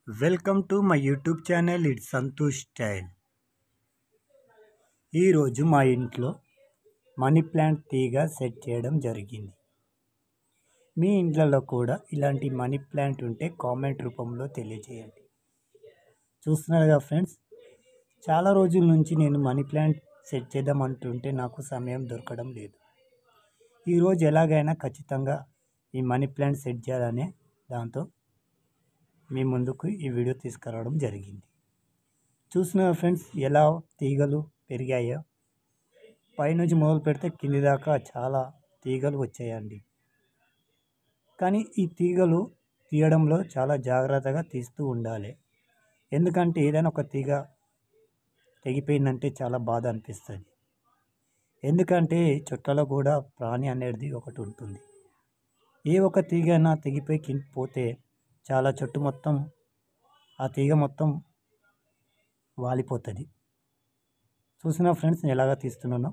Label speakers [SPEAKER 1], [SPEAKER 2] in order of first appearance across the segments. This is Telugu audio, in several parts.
[SPEAKER 1] Welcome to my YouTube channel it's Santosh style. ఈరోజు మా ఇంట్లో మనీ ప్లాంట్ తీగ సెట్ చేయడం జరిగింది. మీ ఇంట్లలో కూడా ఇలాంటి మనీ ప్లాంట్ ఉంటే కామెంట్ రూపంలో తెలియజేయండి. చూస్తున్నారుగా ఫ్రెండ్స్, చాలా రోజుల నుంచి నేను మనీ ప్లాంట్ సెట్ చేద్దాం అంటుంటే నాకు సమయం దొరకడం లేదు. ఈరోజు ఎలాగైనా ఖచ్చితంగా ఈ మనీ ప్లాంట్ సెట్ చేయాలనే దాంతో మీ ముందుకు ఈ వీడియో తీసుకురావడం జరిగింది. చూసిన ఫ్రెండ్స్ ఎలా తీగలు పెరిగాయో, పైనుంచి మొదలు పెడితే కింది దాకా చాలా తీగలు వచ్చాయండి. కానీ ఈ తీగలు తీయడంలో చాలా జాగ్రత్తగా తీస్తూ ఉండాలి. ఎందుకంటే ఏదైనా ఒక తీగ తెగిపోయిందంటే చాలా బాధ అనిపిస్తుంది. ఎందుకంటే చెట్లలో కూడా ప్రాణి అనేది ఒకటి ఉంటుంది. ఏ ఒక తీగ అయినా తెగిపోయి కింద పోతే చాలా చెట్టు మొత్తం, ఆ తీగ మొత్తం వాలిపోతుంది. చూసిన ఫ్రెండ్స్ ఎలాగ తీస్తున్నానో,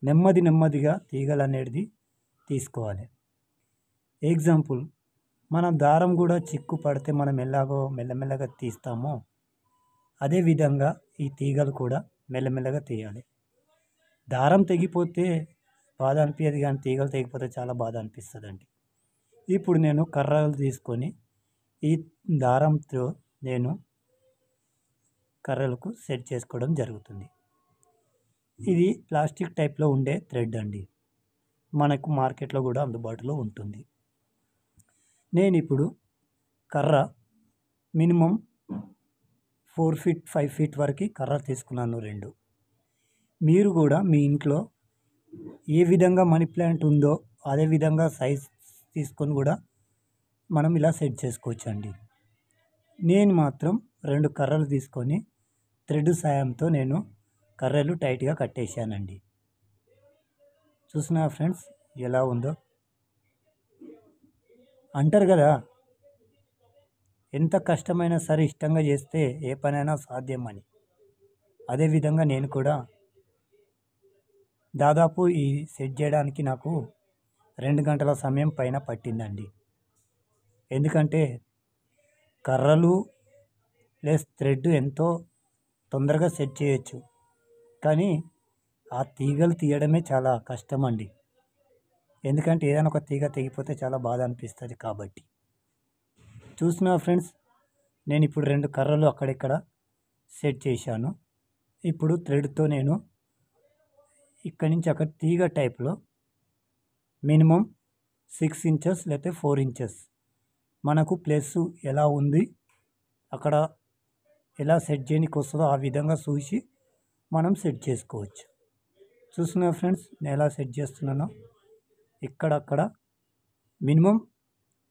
[SPEAKER 1] నెమ్మదిగా తీగలు అనేది తీసుకోవాలి. ఎగ్జాంపుల్, మన దారం కూడా చిక్కు పడితే మనం ఎలాగో మెల్లమెల్లగా తీస్తామో, అదేవిధంగా ఈ తీగలు కూడా మెల్లమెల్లగా తీయాలి. దారం తెగిపోతే బాధ అనిపించదు, కానీ తీగలు తెగిపోతే చాలా బాధ అనిపిస్తుందండి. ఇప్పుడు నేను కర్రలు తీసుకొని ఈ దారంతో నేను కర్రలకు సెట్ చేసుకోవడం జరుగుతుంది. ఇది ప్లాస్టిక్ టైప్లో ఉండే థ్రెడ్ అండి, మనకు మార్కెట్లో కూడా అందుబాటులో ఉంటుంది. నేను ఇప్పుడు కర్ర మినిమం 4 ఫీట్ 5 ఫీట్ వరకు కర్ర తీసుకున్నాను, 2. మీరు కూడా మీ ఇంట్లో ఏ విధంగా మనీ ప్లాంట్ ఉందో అదే విధంగా సైజ్ తీసుకొని కూడా మనం ఇలా సెట్ చేసుకోవచ్చండి. నేను మాత్రం 2 కర్రలు తీసుకొని థ్రెడ్ సాయంతో నేను కర్రలు టైట్గా కట్టేశానండి. చూసినా ఫ్రెండ్స్ ఎలా ఉందో. అంటారు కదా, ఎంత కష్టమైనా సరే ఇష్టంగా చేస్తే ఏ పనైనా సాధ్యం అని. అదేవిధంగా నేను కూడా దాదాపు ఈ సెట్ చేయడానికి నాకు 2 గంటల సమయం పైన పట్టిందండి. ఎందుకంటే కర్రలు ప్లస్ థ్రెడ్ ఎంతో తొందరగా సెట్ చేయొచ్చు, కానీ ఆ తీగలు తీయడమే చాలా కష్టం అండి. ఎందుకంటే ఏదైనా ఒక తీగ తెగిపోతే చాలా బాధ అనిపిస్తుంది. కాబట్టి చూసిన ఫ్రెండ్స్, నేను ఇప్పుడు 2 కర్రలు అక్కడిక్కడ సెట్ చేశాను. ఇప్పుడు థ్రెడ్తో నేను ఇక్కడి నుంచి అక్కడ తీగ టైప్లో మినిమం 6 ఇంచెస్ లేకపోతే 4 ఇంచెస్ మనకు ప్లేస్ ఎలా ఉంది, అక్కడ ఎలా సెట్ చేయడానికి వస్తుందో ఆ విధంగా చూసి మనం సెట్ చేసుకోవచ్చు. చూస్తున్నా ఫ్రెండ్స్ నేను ఎలా సెట్ చేస్తున్నానో, ఇక్కడక్కడ మినిమం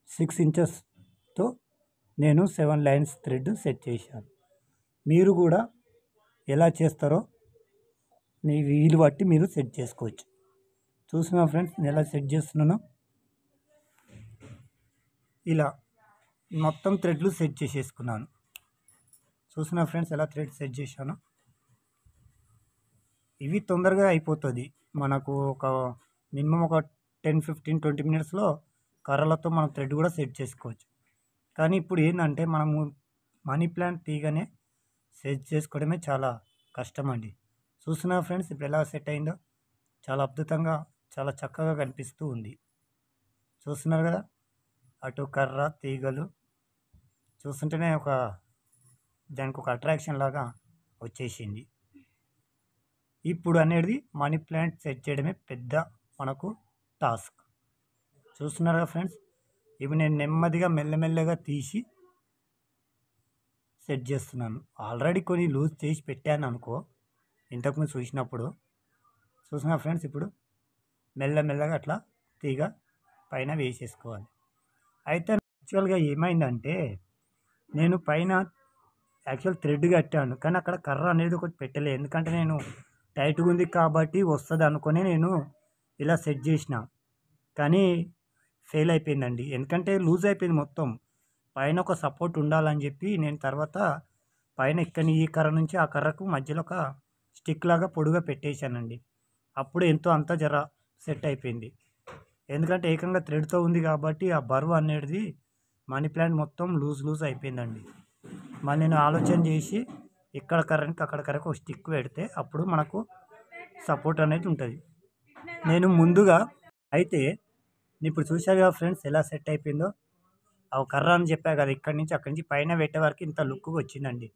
[SPEAKER 1] 6 ఇంచెస్తో నేను 7 లైన్స్ థ్రెడ్ సెట్ చేశాను. మీరు కూడా ఎలా చేస్తారో మీ వీలు బట్టి మీరు సెట్ చేసుకోవచ్చు. చూస్తున్నా ఫ్రెండ్స్ నేను ఎలా సెట్ చేస్తున్నానో, ఇలా మొత్తం థ్రెడ్లు సెట్ చేసేసుకున్నాను. చూస్తున్నా ఫ్రెండ్స్ ఎలా థ్రెడ్ సెట్ చేశాను. ఇవి తొందరగా అయిపోతుంది. మనకు ఒక మినిమం ఒక 10-15-20 మినిట్స్లో కర్రలతో మనం థ్రెడ్ కూడా సెట్ చేసుకోవచ్చు. కానీ ఇప్పుడు ఏంటంటే మనము మనీ ప్లాంట్ తీగనే సెట్ చేసుకోవడమే చాలా కష్టం అండి. చూస్తున్నా ఫ్రెండ్స్ ఇప్పుడు ఎలా సెట్ అయిందో, చాలా అద్భుతంగా చాలా చక్కగా కనిపిస్తూ ఉంది. చూస్తున్నారు కదా, అటు కర్ర తీగలు చూస్తుంటేనే దానికి ఒక అట్రాక్షన్ లాగా వచ్చేసింది. ఇప్పుడు అనేది మనీ ప్లాంట్ సెట్ చేయడమే పెద్ద మనకు టాస్క్. చూస్తున్నారా ఫ్రెండ్స్, ఇప్పుడు నేను నెమ్మదిగా మెల్లమెల్లగా తీసి సెట్ చేస్తున్నాను. ఆల్రెడీ కొన్ని లూజ్ చేసి పెట్టాను అనుకో, ఇంతకుముందు చూసినప్పుడు. చూసిన ఫ్రెండ్స్ ఇప్పుడు మెల్లమెల్లగా అట్లా తీగ పైన వేసేసుకోవాలి. అయితే యాక్చువల్గా ఏమైందంటే, నేను పైన థ్రెడ్ కట్టాను, కానీ అక్కడ కర్ర అనేది ఒకటి పెట్టలేదు. ఎందుకంటే నేను టైట్గా ఉంది కాబట్టి వస్తుంది అనుకొని నేను ఇలా సెట్ చేసిన, కానీ ఫెయిల్ అయిపోయిందండి. ఎందుకంటే లూజ్ అయిపోయింది మొత్తం. పైన ఒక సపోర్ట్ ఉండాలని చెప్పి నేను తర్వాత పైన ఇక్కడ ఈ కర్ర నుంచి ఆ కర్రకు మధ్యలో ఒక స్టిక్ లాగా పొడుగా పెట్టేశానండి. అప్పుడు ఎంతో అంతా జర సెట్ అయిపోయింది. ఎందుకంటే ఏకంగా థ్రెడ్తో ఉంది కాబట్టి ఆ బరువు అనేది మనీ ప్లాంట్ మొత్తం లూజ్ అయిపోయిందండి. మళ్ళీ నేను ఆలోచన చేసి ఇక్కడ కర్రకి అక్కడ కర్రకు ఒక స్టిక్ పెడితే అప్పుడు మనకు సపోర్ట్ అనేది ఉంటుంది. నేను ముందుగా అయితే ఇప్పుడు చూశారు కదా ఫ్రెండ్స్ ఎలా సెట్ అయిపోయిందో. ఆ కర్ర అని చెప్పా కదా, ఇక్కడి నుంచి అక్కడి నుంచి పైన పెట్టే వరకు ఇంత లుక్గా వచ్చిందండి.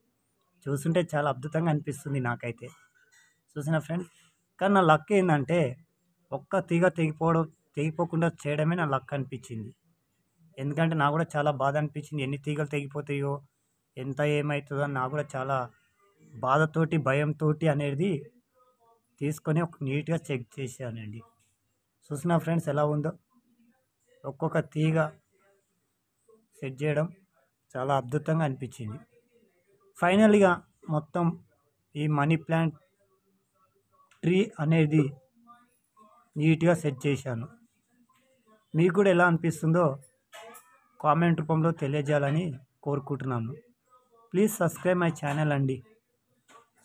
[SPEAKER 1] చూస్తుంటే చాలా అద్భుతంగా అనిపిస్తుంది నాకైతే. చూసిన ఫ్రెండ్స్, కానీ నా లక్ ఏంటంటే ఒక్క తీగ తెగిపోకుండా చేయడమే నా లక్ అనిపించింది. ఎందుకంటే నాకు కూడా చాలా బాధ అనిపించింది, ఎన్ని తీగలు తెగిపోతాయో ఎంత ఏమవుతుందో అని. నాకు కూడా చాలా బాధతోటి భయంతో అనేది తీసుకొని ఒక నీట్గా చెక్ చేశానండి. చూసిన ఫ్రెండ్స్ ఎలా ఉందో, ఒక్కొక్క తీగ సెట్ చేయడం చాలా అద్భుతంగా అనిపించింది. ఫైనల్గా మొత్తం ఈ మనీ ప్లాంట్ ట్రీ అనేది నీట్గా సెట్ చేశాను. మీకు కూడా ఎలా అనిపిస్తుందో కామెంట్ రూపంలో తెలియజేయాలని కోరుకుంటున్నాను. ప్లీజ్ సబ్స్క్రైబ్ మై ఛానల్ అండి.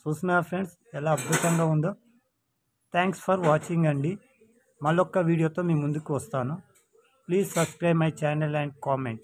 [SPEAKER 1] చూస్తున్నారు ఫ్రెండ్స్ ఎలా అద్భుతంగా ఉందో. థ్యాంక్స్ ఫర్ వాచింగ్ అండి. మళ్ళొక్క వీడియోతో మీ ముందుకు వస్తాను. Please subscribe my channel and comment.